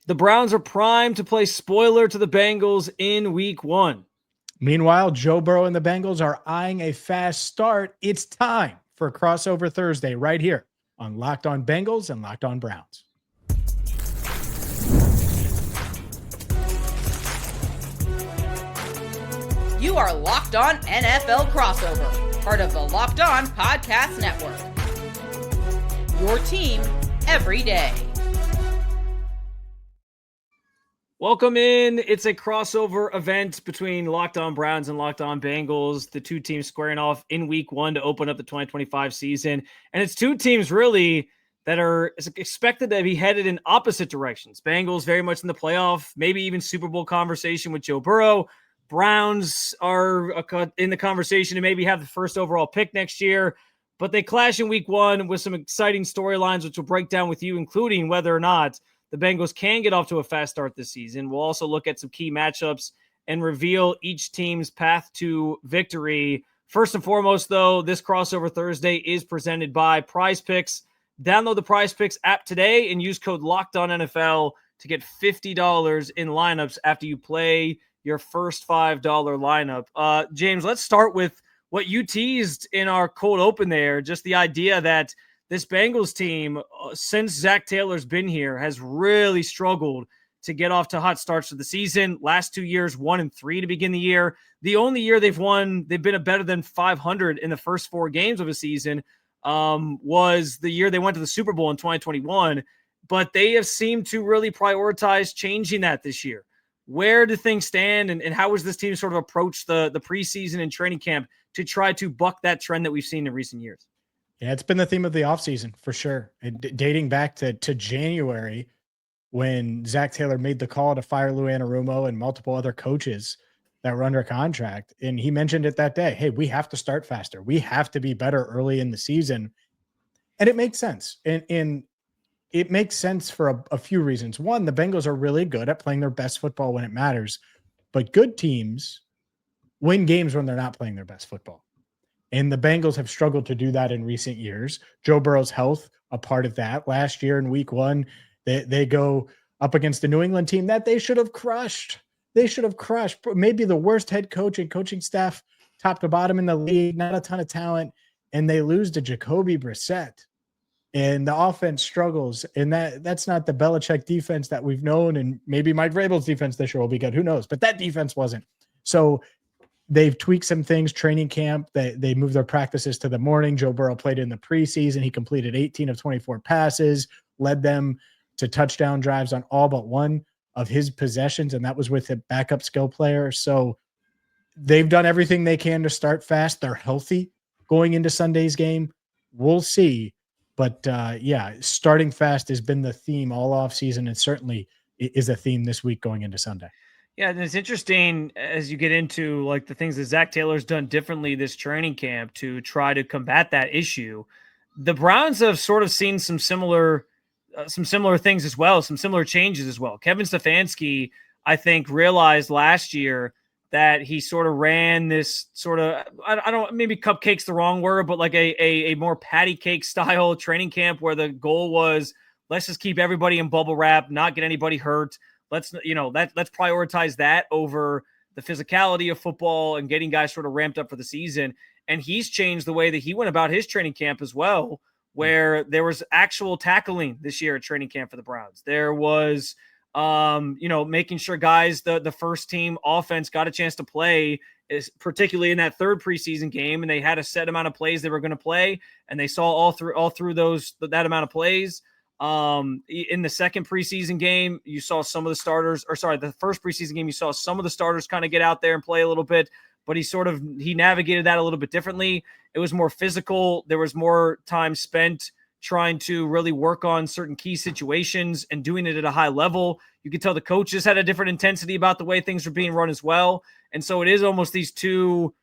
The Browns are primed to play spoiler to the Bengals in week 1. Meanwhile, Joe Burrow and the Bengals are eyeing a fast start. It's time for Crossover Thursday right here on Locked On Bengals and Locked On Browns. You are Locked On NFL Crossover, part of the Locked On Podcast Network. Your team every day. Welcome in. It's a crossover event between Locked On Browns and Locked On Bengals. The two teams squaring off in week 1 to open up the 2025 season. And it's two teams really that are expected to be headed in opposite directions. Bengals very much in the playoff, maybe even Super Bowl conversation with Joe Burrow. Browns are in the conversation to maybe have the first overall pick next year. But they clash in week 1 with some exciting storylines, which we'll break down with you, including whether or not the Bengals can get off to a fast start this season. We'll also look at some key matchups and reveal each team's path to victory. First and foremost, though, this Crossover Thursday is presented by PrizePicks. Download the PrizePicks app today and use code LOCKEDONNFL to get $50 in lineups after you play your first $5 lineup. James, let's start with what you teased in our cold open there, just the idea that this Bengals team, since Zach Taylor's been here, has really struggled to get off to hot starts to the season. Last 2 years, 1-3 to begin the year. The only year they've been better than 500 in the first 4 games of a season was the year they went to the Super Bowl in 2021. But they have seemed to really prioritize changing that this year. Where do things stand, and how has this team sort of approached the preseason and training camp to try to buck that trend that we've seen in recent years? Yeah, it's been the theme of the offseason for sure. And dating back to January when Zach Taylor made the call to fire Lou Anarumo and multiple other coaches that were under contract. And he mentioned it that day. Hey, we have to start faster. We have to be better early in the season. And it makes sense. And it makes sense for a few reasons. One, the Bengals are really good at playing their best football when it matters. But good teams win games when they're not playing their best football. And the Bengals have struggled to do that in recent years. Joe Burrow's health, a part of that. Last year in week 1, they go up against the New England team that they should have crushed. They should have crushed. Maybe the worst head coach and coaching staff, top to bottom in the league, not a ton of talent. And they lose to Jacoby Brissett. And the offense struggles. And that's not the Belichick defense that we've known. And maybe Mike Vrabel's defense this year will be good. Who knows? But that defense wasn't. So they've tweaked some things. Training camp, they moved their practices to the morning. Joe Burrow played in the preseason. He completed 18 of 24 passes, led them to touchdown drives on all but one of his possessions, and that was with a backup skill player. So they've done everything they can to start fast. They're healthy going into Sunday's game. We'll see. But, starting fast has been the theme all offseason, and certainly is a theme this week going into Sunday. Yeah, and it's interesting as you get into like the things that Zach Taylor's done differently this training camp to try to combat that issue. The Browns have sort of seen some similar things as well, some similar changes as well. Kevin Stefanski, I think, realized last year that he sort of ran this sort of, I don't, maybe cupcake's the wrong word, but like a more patty cake style training camp where the goal was, let's just keep everybody in bubble wrap, not get anybody hurt. Let's prioritize that over the physicality of football and getting guys sort of ramped up for the season. And he's changed the way that he went about his training camp as well, where there was actual tackling this year at training camp for the Browns. There was, making sure guys, the first team offense got a chance to play, particularly in that third preseason game, and they had a set amount of plays they were going to play, and they saw all through that amount of plays. In the second preseason game, you saw some of the starters, the first preseason game, you saw some of the starters kind of get out there and play a little bit, but he navigated that a little bit differently. It was more physical. There was more time spent trying to really work on certain key situations and doing it at a high level. You could tell the coaches had a different intensity about the way things were being run as well. And so it is almost these two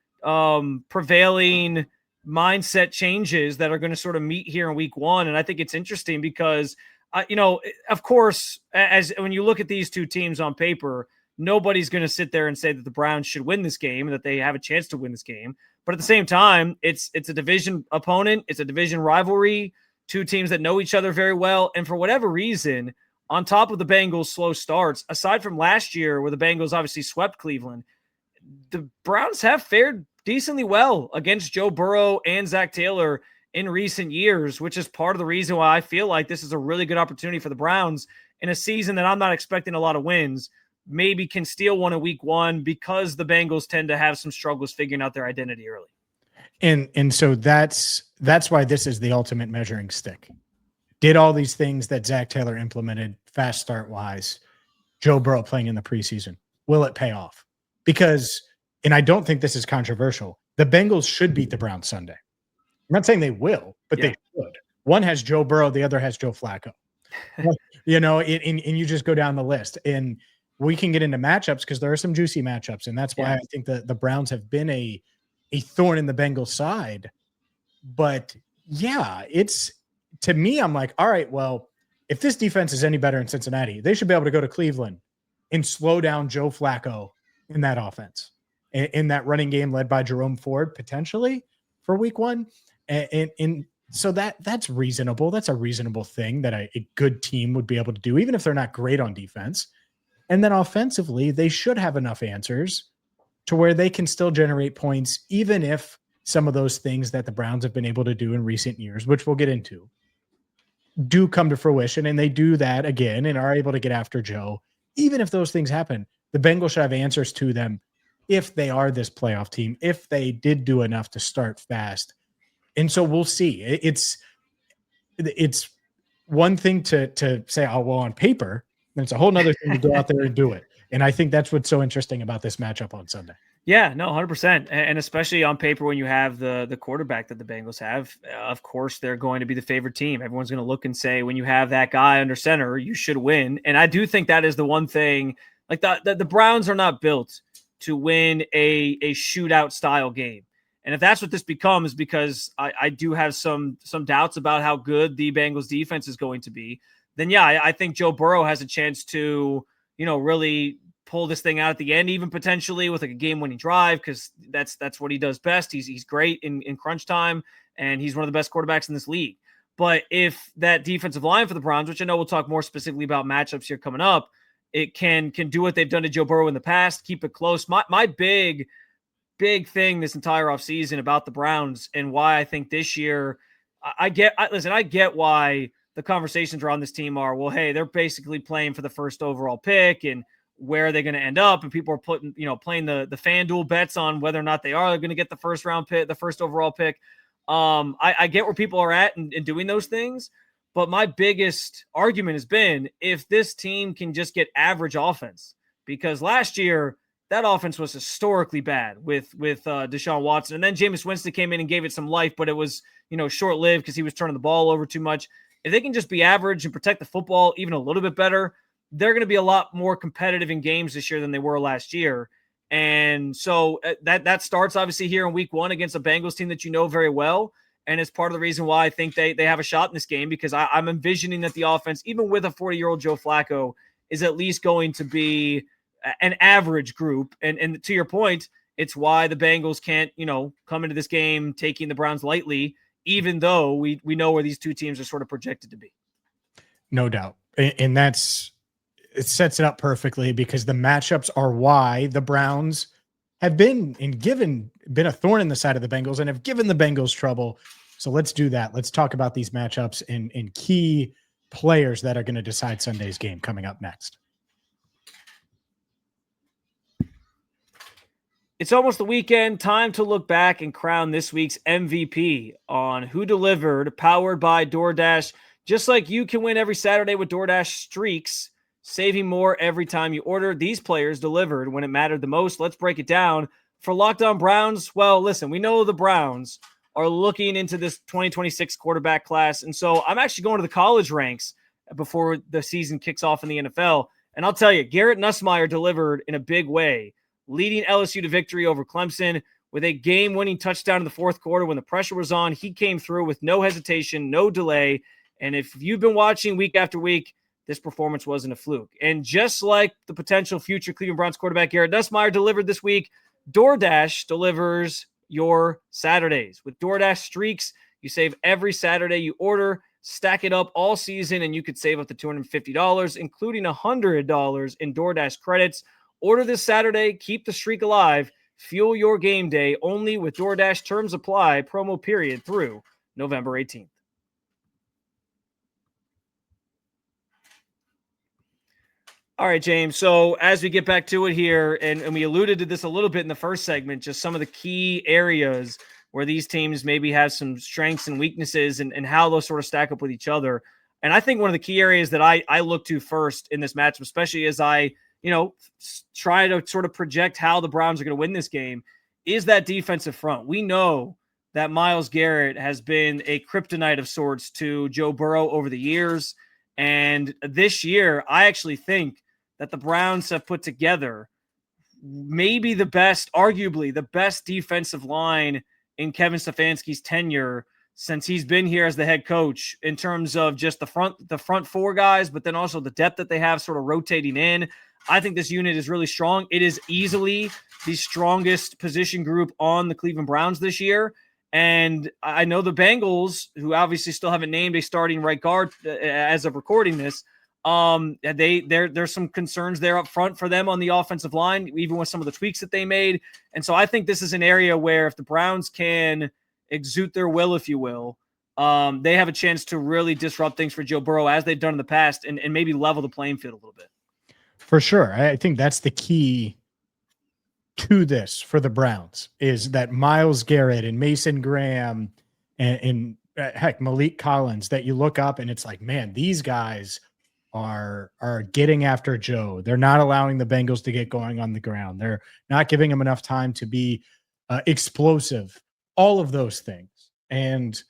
prevailing mindset changes that are going to sort of meet here in week 1. And I think it's interesting because, of course, as when you look at these two teams on paper, nobody's going to sit there and say that the Browns should win this game and that they have a chance to win this game. But at the same time, it's a division opponent. It's a division rivalry, two teams that know each other very well. And for whatever reason, on top of the Bengals' slow starts, aside from last year where the Bengals obviously swept Cleveland, the Browns have fared decently well against Joe Burrow and Zach Taylor in recent years, which is part of the reason why I feel like this is a really good opportunity for the Browns in a season that I'm not expecting a lot of wins. Maybe can steal one in week one because the Bengals tend to have some struggles figuring out their identity early. And so that's why this is the ultimate measuring stick. Did all these things that Zach Taylor implemented fast start wise, Joe Burrow playing in the preseason, will it pay off? Because, and I don't think this is controversial, the Bengals should beat the Browns Sunday. I'm not saying they will, but they should. One has Joe Burrow, the other has Joe Flacco. You know, and you just go down the list. And we can get into matchups because there are some juicy matchups. And that's why I think the Browns have been a thorn in the Bengals side. But yeah, it's, to me, I'm like, all right, well, if this defense is any better in Cincinnati, they should be able to go to Cleveland and slow down Joe Flacco in that offense, in that running game led by Jerome Ford potentially for week one. And so that's reasonable. That's a reasonable thing that a good team would be able to do, even if they're not great on defense. And then offensively, they should have enough answers to where they can still generate points, even if some of those things that the Browns have been able to do in recent years, which we'll get into, do come to fruition. And they do that again and are able to get after Joe. Even if those things happen, the Bengals should have answers to them if they are this playoff team, if they did do enough to start fast. And so we'll see. It's one thing to say, oh, well, on paper, and it's a whole nother thing to go out there and do it. And I think that's what's so interesting about this matchup on Sunday. Yeah, no, 100%. And especially on paper, when you have the quarterback that the Bengals have, of course, they're going to be the favorite team. Everyone's going to look and say, when you have that guy under center, you should win. And I do think that is the one thing, like the Browns are not built to win a shootout style game. And if that's what this becomes, because I do have some doubts about how good the Bengals defense is going to be, then yeah, I think Joe Burrow has a chance to, really pull this thing out at the end, even potentially with like a game-winning drive, because that's what he does best. He's great in crunch time, and he's one of the best quarterbacks in this league. But if that defensive line for the Browns, which I know we'll talk more specifically about matchups here coming up, it can do what they've done to Joe Burrow in the past, keep it close. My big thing this entire offseason about the Browns and why I think this year, I get why the conversations around this team are, well, hey, they're basically playing for the first overall pick and where are they going to end up? And people are playing the FanDuel bets on whether or not they are going to get the first round pick, the first overall pick. I get where people are at in doing those things, but my biggest argument has been if this team can just get average offense, because last year that offense was historically bad with Deshaun Watson, and then Jameis Winston came in and gave it some life, but it was short-lived because he was turning the ball over too much. If they can just be average and protect the football even a little bit better, they're going to be a lot more competitive in games this year than they were last year. And so that starts obviously here in week one against a Bengals team that very well. And it's part of the reason why I think they have a shot in this game, because I'm envisioning that the offense, even with a 40-year-old Joe Flacco, is at least going to be an average group. And to your point, it's why the Bengals can't, come into this game taking the Browns lightly, even though we know where these two teams are sort of projected to be. No doubt. And it sets it up perfectly, because the matchups are why the Browns have been a thorn in the side of the Bengals and have given the Bengals trouble. So let's do that. Let's talk about these matchups and key players that are going to decide Sunday's game coming up next. It's almost the weekend. Time to look back and crown this week's MVP on Who Delivered, powered by DoorDash. Just like you can win every Saturday with DoorDash Streaks, saving more every time you order. These players delivered when it mattered the most. Let's break it down. For Locked On Browns, well, listen, we know the Browns are looking into this 2026 quarterback class, and so I'm actually going to the college ranks before the season kicks off in the NFL. And I'll tell you, Garrett Nussmeier delivered in a big way, leading LSU to victory over Clemson with a game-winning touchdown in the fourth quarter when the pressure was on. He came through with no hesitation, no delay. And if you've been watching week after week, this performance wasn't a fluke. And just like the potential future Cleveland Browns quarterback Garrett Nussmeier delivered this week, DoorDash delivers your Saturdays. With DoorDash Streaks, you save every Saturday you order. Stack it up all season and you could save up to $250, including $100 in DoorDash credits. Order this Saturday. Keep the streak alive. Fuel your game day only with DoorDash. Terms apply. Promo period through November 18th. All right, James. So as we get back to it here, and we alluded to this a little bit in the first segment, just some of the key areas where these teams maybe have some strengths and weaknesses and how those sort of stack up with each other. And I think one of the key areas that I look to first in this matchup, especially as I, try to sort of project how the Browns are going to win this game, is that defensive front. We know that Myles Garrett has been a kryptonite of sorts to Joe Burrow over the years. And this year, I actually think that the Browns have put together maybe arguably the best defensive line in Kevin Stefanski's tenure since he's been here as the head coach, in terms of just the front four guys, but then also the depth that they have sort of rotating in. I think this unit is really strong. It is easily the strongest position group on the Cleveland Browns this year. And I know the Bengals, who obviously still haven't named a starting right guard as of recording this, there's some concerns there up front for them on the offensive line, even with some of the tweaks that they made. And so I think this is an area where if the Browns can exude their will, if you will, they have a chance to really disrupt things for Joe Burrow as they've done in the past and maybe level the playing field a little bit. For sure. I think that's the key to this for the Browns, is that Myles Garrett and Mason Graham and heck, Malik Collins, that you look up and it's like, man, these guys are getting after Joe. They're not allowing the Bengals to get going on the ground. They're not giving him enough time to be explosive, all of those things. And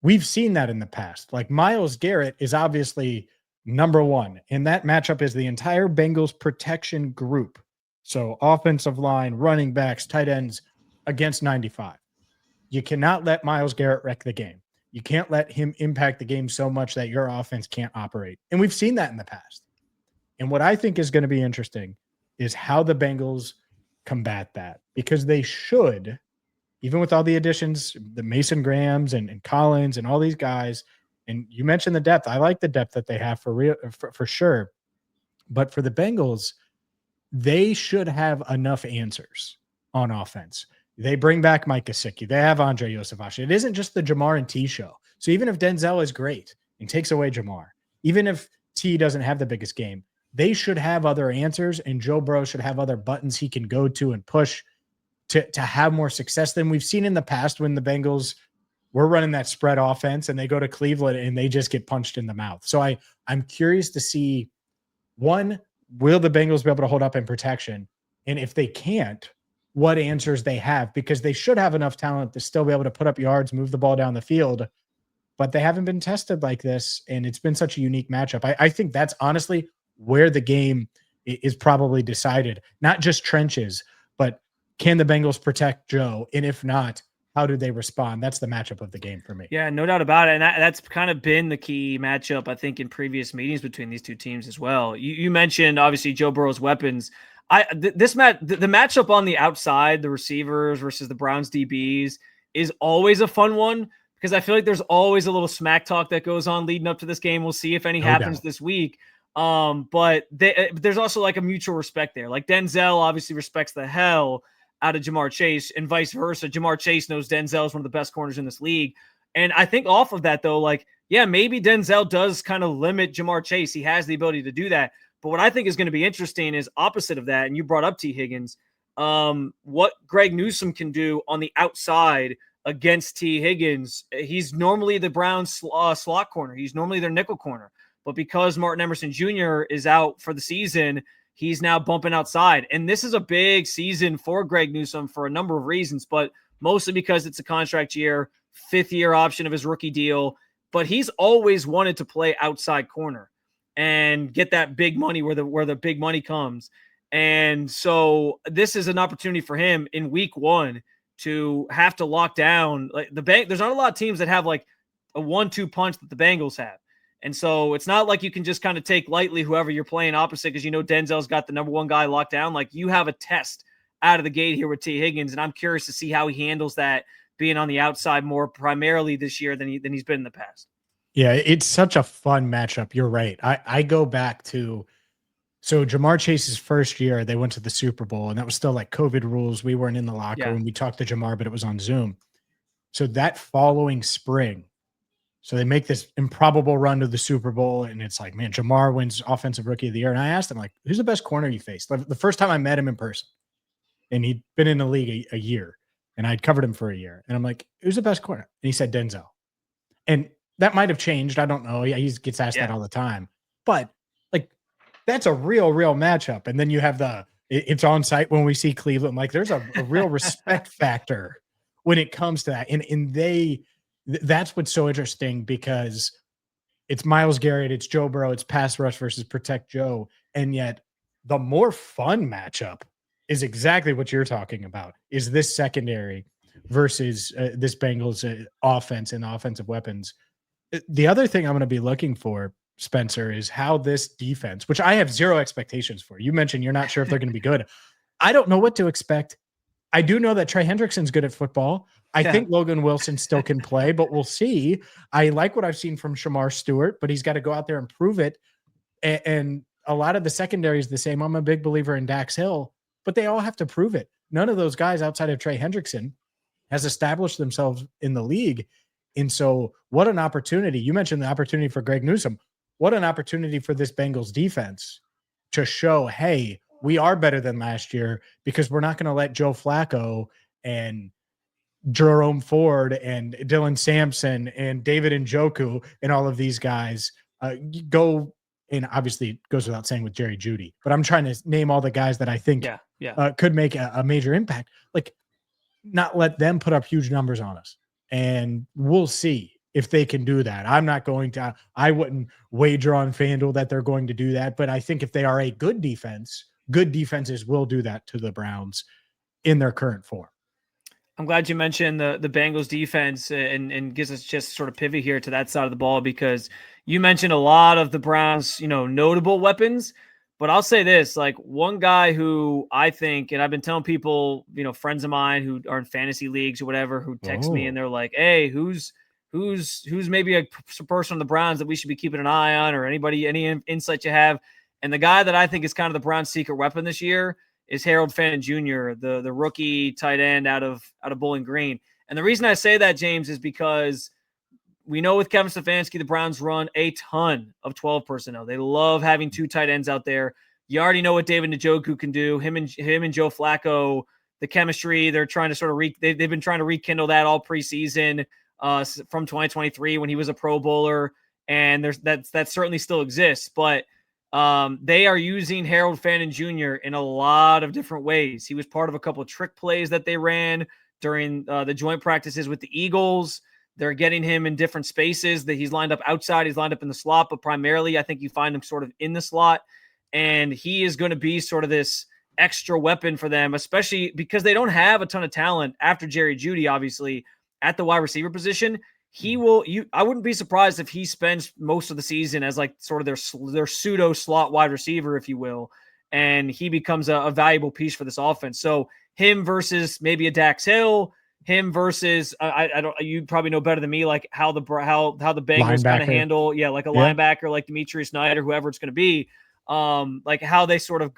we've seen that in the past. Like Myles Garrett is obviously number one, and that matchup is the entire Bengals protection group. So offensive line, running backs, tight ends against 95. You cannot let Myles Garrett wreck the game. You can't let him impact the game so much that your offense can't operate. And we've seen that in the past. And what I think is going to be interesting is how the Bengals combat that, because they should, even with all the additions, the Mason Grahams and Collins and all these guys. And you mentioned the depth. I like the depth that they have for sure. But for the Bengals, they should have enough answers on offense. They bring back Mike Gesicki. They have Andre Yosavashi. It isn't just the Jamar and T show. So even if Denzel is great and takes away Jamar, even if T doesn't have the biggest game, they should have other answers, and Joe Burrow should have other buttons he can go to and push to have more success than we've seen in the past when the Bengals were running that spread offense and they go to Cleveland and they just get punched in the mouth. So I'm curious to see, one, will the Bengals be able to hold up in protection? And if they can't, what answers they have, because they should have enough talent to still be able to put up yards, move the ball down the field, but they haven't been tested like this. And it's been such a unique matchup. I think that's honestly where the game is probably decided, not just trenches, but can the Bengals protect Joe? And if not, how do they respond? That's the matchup of the game for me. Yeah, no doubt about it. And that's kind of been the key matchup, I think, in previous meetings between these two teams as well. You mentioned, obviously, Joe Burrow's weapons. The matchup on the outside, the receivers versus the Browns DBs, is always a fun one, because I feel like there's always a little smack talk that goes on leading up to this game. We'll see if any happens this week. But there's also like a mutual respect there. Like Denzel obviously respects the hell out of Jamar Chase, and vice versa. Jamar Chase knows Denzel is one of the best corners in this league. And I think off of that, though, like, yeah, maybe Denzel does kind of limit Jamar Chase. He has the ability to do that. But what I think is going to be interesting is opposite of that, and you brought up T. Higgins, what Greg Newsome can do on the outside against T. Higgins. He's normally the Browns slot corner. He's normally their nickel corner. But because Martin Emerson Jr. is out for the season, he's now bumping outside. And this is a big season for Greg Newsome for a number of reasons, but mostly because it's a contract year, 5th-year option of his rookie deal. But he's always wanted to play outside corner and get that big money where the big money comes. And so this is an opportunity for him in week 1 to have to lock down. Like there's not a lot of teams that have like a 1-2 punch that the Bengals have. And so it's not like you can just kind of take lightly whoever you're playing opposite, because you know Denzel's got the number 1 guy locked down. Like, you have a test out of the gate here with T. Higgins, and I'm curious to see how he handles that, being on the outside more primarily this year than he's been in the past. Yeah, it's such a fun matchup. You're right. I go back to, so Jamar Chase's first year, they went to the Super Bowl, and that was still like COVID rules. We weren't in the locker Yeah. room. We talked to Jamar, but it was on Zoom. So that following spring, so they make this improbable run to the Super Bowl, and it's like, man, Jamar wins Offensive Rookie of the Year. And I asked him, like, who's the best corner you faced? Like, the first time I met him in person, and he'd been in the league a year, and I'd covered him for a year. And I'm like, who's the best corner? And he said Denzel. And that might have changed. I don't know. Yeah, he gets asked that all the time. But like, that's a real matchup. And then you have it's on site when we see Cleveland. Like, there's a real respect factor when it comes to that. And that's what's so interesting, because it's Myles Garrett, it's Joe Burrow, it's pass rush versus protect Joe. And yet the more fun matchup is exactly what you're talking about, is this secondary versus this Bengals offense and offensive weapons. The other thing I'm going to be looking for, Spencer, is how this defense, which I have zero expectations for. You mentioned you're not sure if they're going to be good. I don't know what to expect. I do know that Trey Hendrickson's good at football. I think Logan Wilson still can play, but we'll see. I like what I've seen from Shamar Stewart, but he's got to go out there and prove it. And a lot of the secondary is the same. I'm a big believer in Dax Hill, but they all have to prove it. None of those guys outside of Trey Hendrickson has established themselves in the league. And so what an opportunity. You mentioned the opportunity for Greg Newsome. What an opportunity for this Bengals defense to show, hey, we are better than last year, because we're not going to let Joe Flacco and Jerome Ford and Dylan Sampson and David Njoku and all of these guys go. And obviously it goes without saying with Jerry Jeudy, but I'm trying to name all the guys that I think could make a major impact. Like, not let them put up huge numbers on us. And we'll see if they can do that. I'm not going to, I wouldn't wager on FanDuel that they're going to do that. But I think if they are a good defense, good defenses will do that to the Browns in their current form. I'm glad you mentioned the Bengals defense and gives us just sort of pivot here to that side of the ball, because you mentioned a lot of the Browns, notable weapons. But I'll say this, like, one guy who I think, and I've been telling people, friends of mine who are in fantasy leagues or whatever, who text me and they're like, hey, who's maybe a person on the Browns that we should be keeping an eye on, or any insight you have. And the guy that I think is kind of the Browns' secret weapon this year is Harold Fannin Jr., the rookie tight end out of Bowling Green. And the reason I say that, James, is because we know with Kevin Stefanski, the Browns run a ton of 12 personnel. They love having two tight ends out there. You already know what David Njoku can do. Him and Joe Flacco, the chemistry, they're trying to sort of they've been trying to rekindle that all preseason from 2023 when he was a Pro Bowler, and that certainly still exists. But they are using Harold Fannin Jr. in a lot of different ways. He was part of a couple of trick plays that they ran during the joint practices with the Eagles. They're getting him in different spaces that he's lined up outside. He's lined up in the slot, but primarily I think you find him sort of in the slot. And he is going to be sort of this extra weapon for them, especially because they don't have a ton of talent after Jerry Jeudy, obviously, at the wide receiver position. I wouldn't be surprised if he spends most of the season as like sort of their pseudo slot wide receiver, if you will. And he becomes a valuable piece for this offense. So him versus maybe a Dax Hill, him versus I don't. You probably know better than me, like how the Bengals kind of handle, like a linebacker like Demetrius Knight or whoever it's going to be, like how they sort of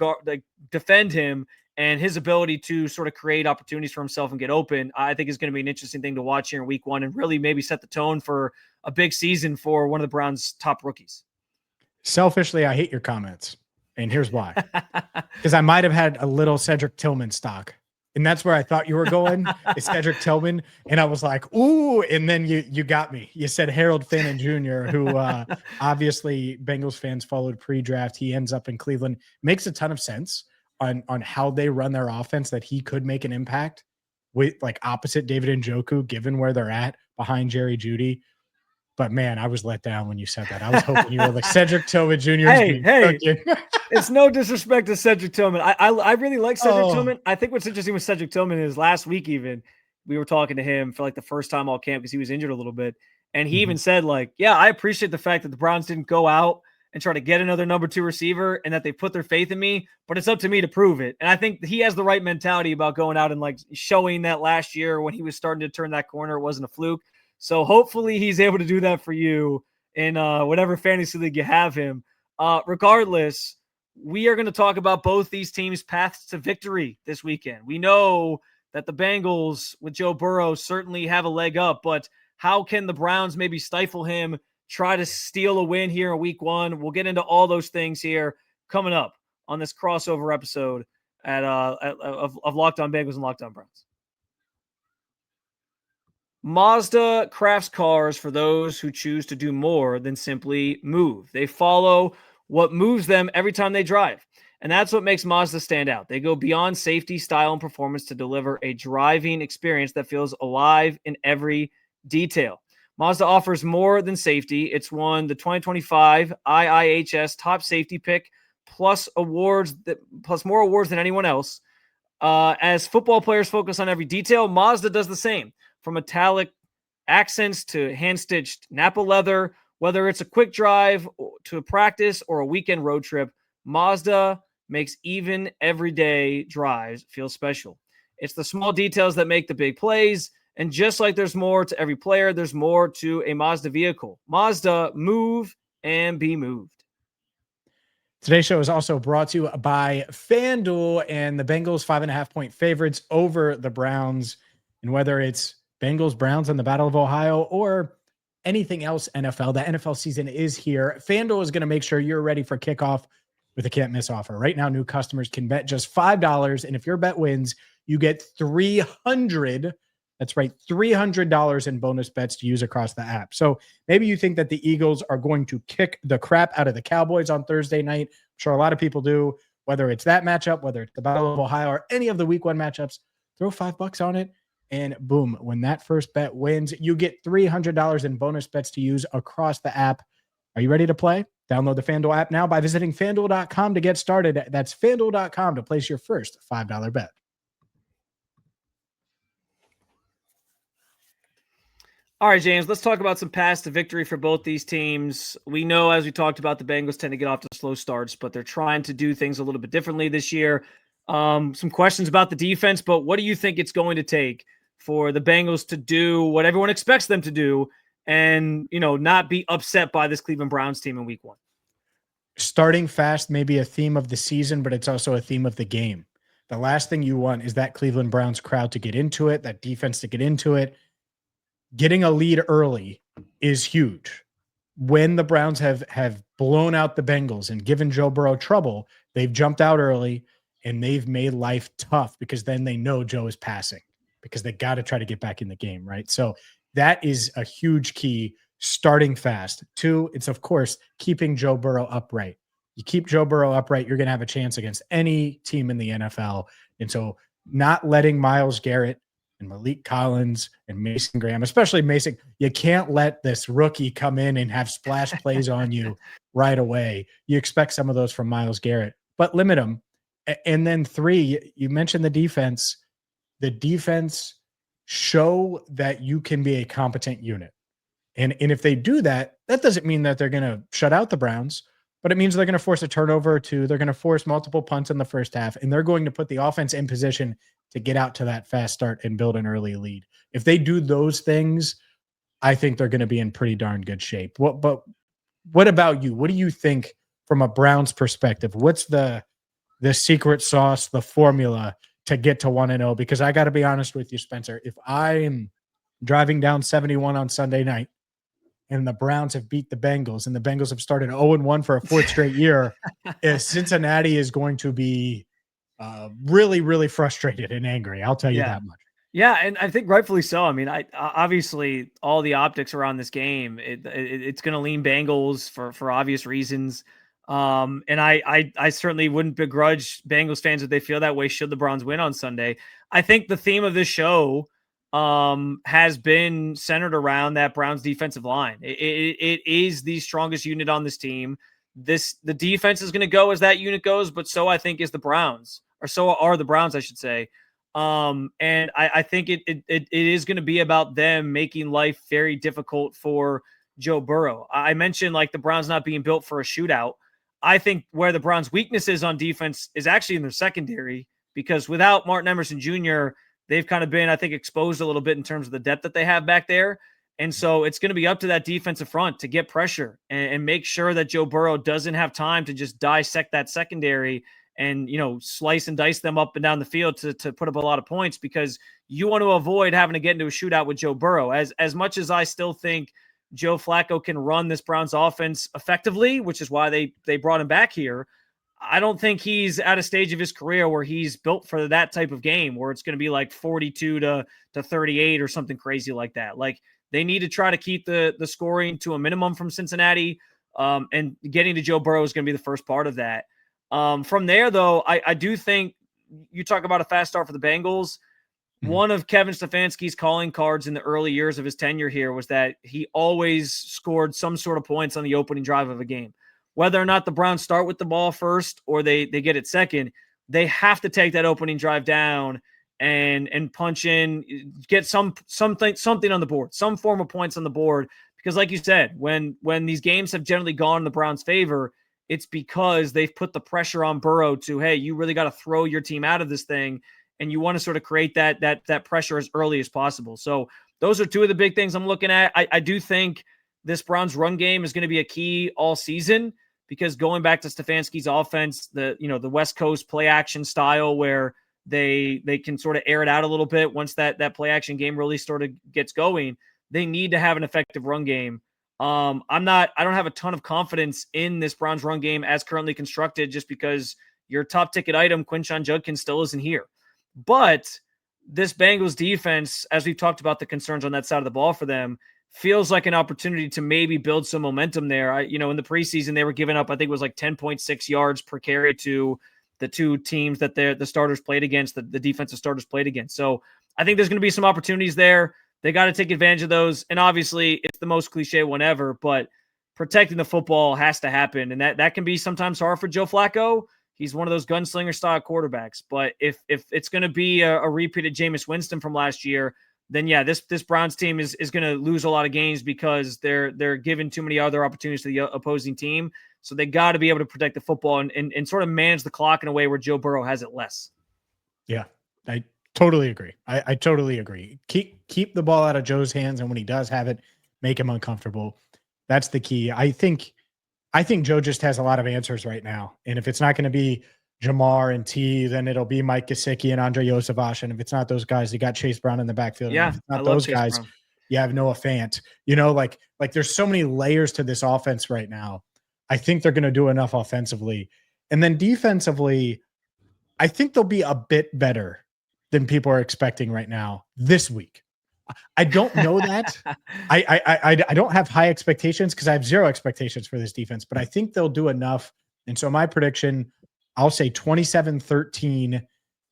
defend him and his ability to sort of create opportunities for himself and get open. I think is going to be an interesting thing to watch here in Week 1 and really maybe set the tone for a big season for one of the Browns' top rookies. Selfishly, I hate your comments, and here's why: because I might have had a little Cedric Tillman stock. And that's where I thought you were going, is Cedric Tillman. And I was like, ooh, and then you got me. You said Harold Fannin Jr., who obviously Bengals fans followed pre-draft. He ends up in Cleveland. Makes a ton of sense on how they run their offense, that he could make an impact with like opposite David Njoku, given where they're at behind Jerry Jeudy. But man, I was let down when you said that. I was hoping you were like Cedric Tillman Jr. Hey, it's no disrespect to Cedric Tillman. I really like Cedric Tillman. I think what's interesting with Cedric Tillman is last week even we were talking to him for like the first time all camp because he was injured a little bit. And he even said like, yeah, I appreciate the fact that the Browns didn't go out and try to get another number 2 receiver and that they put their faith in me, but it's up to me to prove it. And I think he has the right mentality about going out and like showing that last year when he was starting to turn that corner, it wasn't a fluke. So hopefully he's able to do that for you in whatever fantasy league you have him. Regardless, we are going to talk about both these teams' paths to victory this weekend. We know that the Bengals with Joe Burrow certainly have a leg up, but how can the Browns maybe stifle him, try to steal a win here in week one? We'll get into all those things here coming up on this crossover episode of Locked On Bengals and Locked On Browns. Mazda crafts cars for those who choose to do more than simply move. They follow what moves them every time they drive. And that's what makes Mazda stand out. They go beyond safety, style, and performance to deliver a driving experience that feels alive in every detail. Mazda offers more than safety. It's won the 2025 IIHS Top Safety Pick, plus more awards than anyone else. As football players focus on every detail, Mazda does the same. From metallic accents to hand-stitched Napa leather, whether it's a quick drive to a practice or a weekend road trip, Mazda makes even everyday drives feel special. It's the small details that make the big plays, and just like there's more to every player, there's more to a Mazda vehicle. Mazda, move and be moved. Today's show is also brought to you by FanDuel and the Bengals 5.5-point favorites over the Browns. And whether it's Bengals, Browns in the Battle of Ohio or anything else NFL, the NFL season is here. FanDuel is going to make sure you're ready for kickoff with a can't miss offer. Right now, new customers can bet just $5. And if your bet wins, you get $300. That's right, $300 in bonus bets to use across the app. So maybe you think that the Eagles are going to kick the crap out of the Cowboys on Thursday night. I'm sure a lot of people do, whether it's that matchup, whether it's the Battle of Ohio or any of the week one matchups, throw $5 on it. And boom, when that first bet wins, you get $300 in bonus bets to use across the app. Are you ready to play? Download the FanDuel app now by visiting FanDuel.com to get started. That's FanDuel.com to place your first $5 bet. All right, James, let's talk about some paths to victory for both these teams. We know, as we talked about, the Bengals tend to get off to slow starts, but they're trying to do things a little bit differently this year. Some questions about the defense, but what do you think it's going to take for the Bengals to do what everyone expects them to do and, not be upset by this Cleveland Browns team in week one? Starting fast may be a theme of the season, but it's also a theme of the game. The last thing you want is that Cleveland Browns crowd to get into it, that defense to get into it. Getting a lead early is huge. When the Browns have blown out the Bengals and given Joe Burrow trouble, they've jumped out early and they've made life tough because then they know Joe is passing because they got to try to get back in the game, right? So that is a huge key, starting fast. 2, it's, of course, keeping Joe Burrow upright. You keep Joe Burrow upright, you're going to have a chance against any team in the NFL. And so not letting Myles Garrett and Malik Collins and Mason Graham, especially Mason, you can't let this rookie come in and have splash plays on you right away. You expect some of those from Myles Garrett, but limit them. And then 3, you mentioned the defense. The defense show that you can be a competent unit. And if they do that, that doesn't mean that they're going to shut out the Browns, but it means they're going to force a turnover or 2. They're going to force multiple punts in the first half, and they're going to put the offense in position to get out to that fast start and build an early lead. If they do those things, I think they're going to be in pretty darn good shape. But what about you? What do you think from a Browns perspective? What's the secret sauce, the formula to get to 1-0? Because I got to be honest with you, Spencer, if I'm driving down 71 on Sunday night and the Browns have beat the Bengals and the Bengals have started 0-1 for a 4th straight year, Cincinnati is going to be really, really frustrated and angry. I'll tell you that much. Yeah, and I think rightfully so. I mean, obviously all the optics around this game, it's going to lean Bengals for obvious reasons. And I certainly wouldn't begrudge Bengals fans if they feel that way should the Browns win on Sunday. I think the theme of this show has been centered around that Browns defensive line. It is the strongest unit on this team. The defense is going to go as that unit goes, but so I think is the Browns, or so are the Browns, I should say. And I think it is going to be about them making life very difficult for Joe Burrow. I mentioned like the Browns not being built for a shootout. I think where the Browns' weakness is on defense is actually in their secondary, because without Martin Emerson Jr., they've kind of been, I think, exposed a little bit in terms of the depth that they have back there. And so it's going to be up to that defensive front to get pressure and make sure that Joe Burrow doesn't have time to just dissect that secondary and, slice and dice them up and down the field to put up a lot of points, because you want to avoid having to get into a shootout with Joe Burrow. As much as I still think Joe Flacco can run this Browns offense effectively, which is why they brought him back here, I don't think he's at a stage of his career where he's built for that type of game where it's going to be like 42 to 38 or something crazy like that. Like, they need to try to keep the scoring to a minimum from Cincinnati, and getting to Joe Burrow is going to be the first part of that. From there, though, I do think you talk about a fast start for the Bengals. Mm-hmm. One of Kevin Stefanski's calling cards in the early years of his tenure here was that he always scored some sort of points on the opening drive of a game. Whether or not the Browns start with the ball first or they get it second, they have to take that opening drive down and punch in, get something on the board, some form of points on the board. Because like you said, when these games have generally gone in the Browns' favor, it's because they've put the pressure on Burrow to, hey, you really got to throw your team out of this thing, and you want to sort of create that pressure as early as possible. So those are two of the big things I'm looking at. I do think this Browns run game is going to be a key all season, because going back to Stefanski's offense, the West Coast play action style where they can sort of air it out a little bit once that play action game really sort of gets going, they need to have an effective run game. I don't have a ton of confidence in this Browns run game as currently constructed, just because your top ticket item, Quinshon Judkins, still isn't here. But this Bengals defense, as we've talked about the concerns on that side of the ball for them, feels like an opportunity to maybe build some momentum there. In the preseason, they were giving up, I think it was like 10.6 yards per carry to the two teams that the starters played against, the defensive starters played against. So I think there's going to be some opportunities there. They got to take advantage of those. And obviously, it's the most cliche one ever, but protecting the football has to happen. And that can be sometimes hard for Joe Flacco. He's one of those gunslinger style quarterbacks. But if it's going to be a repeated Jameis Winston from last year, then yeah, this Browns team is going to lose a lot of games because they're given too many other opportunities to the opposing team. So they got to be able to protect the football and sort of manage the clock in a way where Joe Burrow has it less. Yeah, I totally agree. I totally agree. Keep the ball out of Joe's hands, and when he does have it, make him uncomfortable. That's the key. I think Joe just has a lot of answers right now. And if it's not going to be Jamar and T, then it'll be Mike Gesicki and Andre Joseph. And if it's not those guys, you got Chase Brown in the backfield. Yeah, and if it's not those guys, Brown. You have Noah Fant. Like there's so many layers to this offense right now. I think they're going to do enough offensively. And then defensively, I think they'll be a bit better than people are expecting right now this week. I don't know that. I don't have high expectations because I have zero expectations for this defense, but I think they'll do enough. And so my prediction, I'll say 27-13.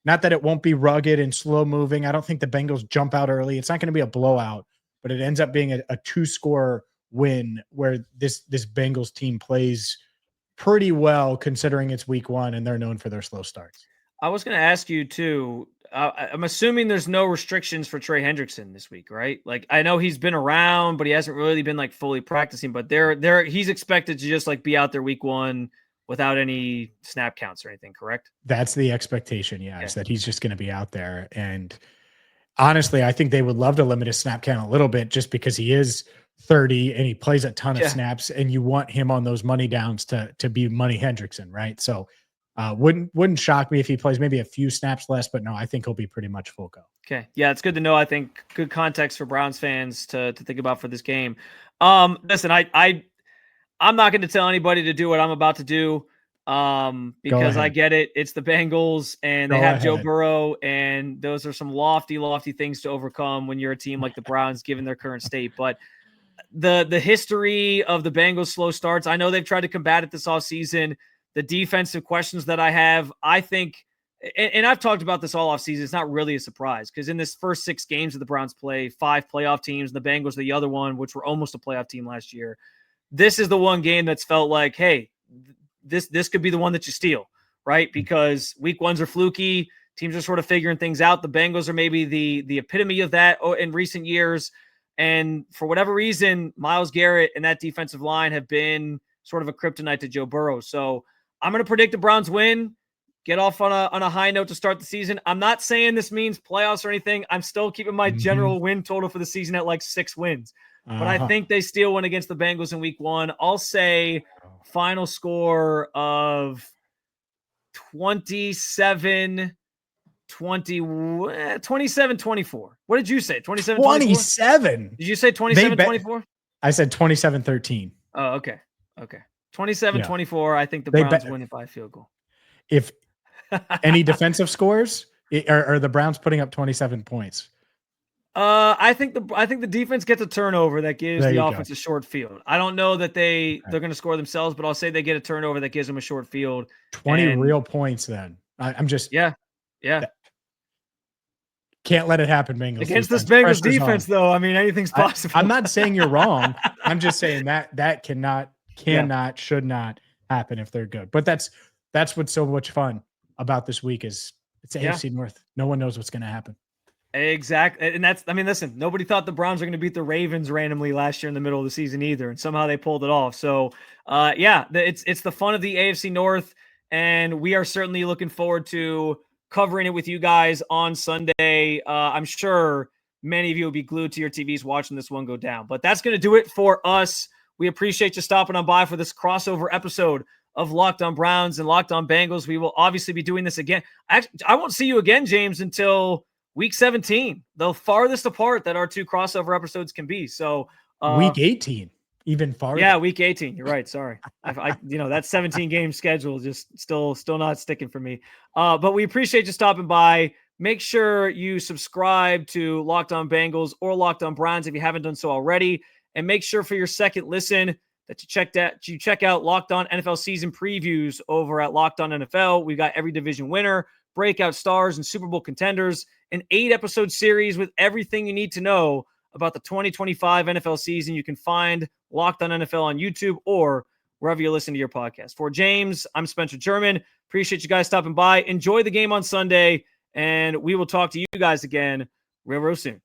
Not that it won't be rugged and slow moving. I don't think the Bengals jump out early. It's not going to be a blowout, but it ends up being a 2-score win where this Bengals team plays pretty well considering it's week 1 and they're known for their slow starts. I was going to ask you too. I'm assuming there's no restrictions for Trey Hendrickson this week, right? Like, I know he's been around, but he hasn't really been like fully practicing, but he's expected to just like be out there week 1 without any snap counts or anything, correct? That's the expectation. Yeah. Is that he's just going to be out there. And honestly, I think they would love to limit his snap count a little bit just because he is 30 and he plays a ton of snaps, and you want him on those money downs to be Money Hendrickson, right? So wouldn't shock me if he plays maybe a few snaps less, but no, I think he'll be pretty much full go. Okay. Yeah, it's good to know. I think good context for Browns fans to think about for this game. Listen, I'm not going to tell anybody to do what I'm about to do because I get it. It's the Bengals and they have Joe Burrow, and those are some lofty things to overcome when you're a team like the Browns, given their current state. But the history of the Bengals slow starts, I know they've tried to combat it this offseason. The defensive questions that I have, I think, and I've talked about this all offseason, it's not really a surprise because in this first 6 games that the Browns play, 5 playoff teams, the Bengals the other one, which were almost a playoff team last year. This is the one game that's felt like, hey, this could be the one that you steal, right? Because week 1s are fluky. Teams are sort of figuring things out. The Bengals are maybe the epitome of that in recent years. And for whatever reason, Myles Garrett and that defensive line have been sort of a kryptonite to Joe Burrow. So I'm going to predict the Browns win, get off on a high note to start the season. I'm not saying this means playoffs or anything. I'm still keeping my general win total for the season at like 6 wins. but I think they steal one against the Bengals in week 1. I'll say final score of 27-24. What did you say? 27-24? 27. Did you say 27-24? I said 27-13. Oh, okay. 27-24. I think the Browns win it by a field goal. If any defensive scores, are the Browns putting up 27 points? I think the defense gets a turnover that gives the offense a short field. I don't know that they're going to score themselves, but I'll say they get a turnover that gives them a short field. 20 real points then. I'm just yeah. Can't let it happen, Bengals. Against this Bengals defense, though, I mean, anything's possible. I'm not saying you're wrong. I'm just saying that cannot, should not happen if they're good. But that's what's so much fun about this week is it's AFC North. No one knows what's going to happen. Exactly. And listen, nobody thought the Browns were going to beat the Ravens randomly last year in the middle of the season either. And somehow they pulled it off. So, it's the fun of the AFC North. And we are certainly looking forward to covering it with you guys on Sunday. I'm sure many of you will be glued to your TVs watching this one go down. But that's going to do it for us. We appreciate you stopping on by for this crossover episode of Locked on Browns and Locked on Bengals. We will obviously be doing this again. I won't see you again, James, until week 17, the farthest apart that our two crossover episodes can be. So week 18, even farther. Yeah, week 18. You're right. Sorry. That 17 game schedule just still not sticking for me. But we appreciate you stopping by. Make sure you subscribe to Locked on Bengals or Locked on Browns if you haven't done so already. And make sure for your second listen that you check out Locked on NFL season previews over at Locked on NFL. We've got every division winner, breakout stars, and Super Bowl contenders. An 8-episode series with everything you need to know about the 2025 NFL season. You can find Locked on NFL on YouTube or wherever you listen to your podcast. For James, I'm Spencer German. Appreciate you guys stopping by. Enjoy the game on Sunday, and we will talk to you guys again real soon.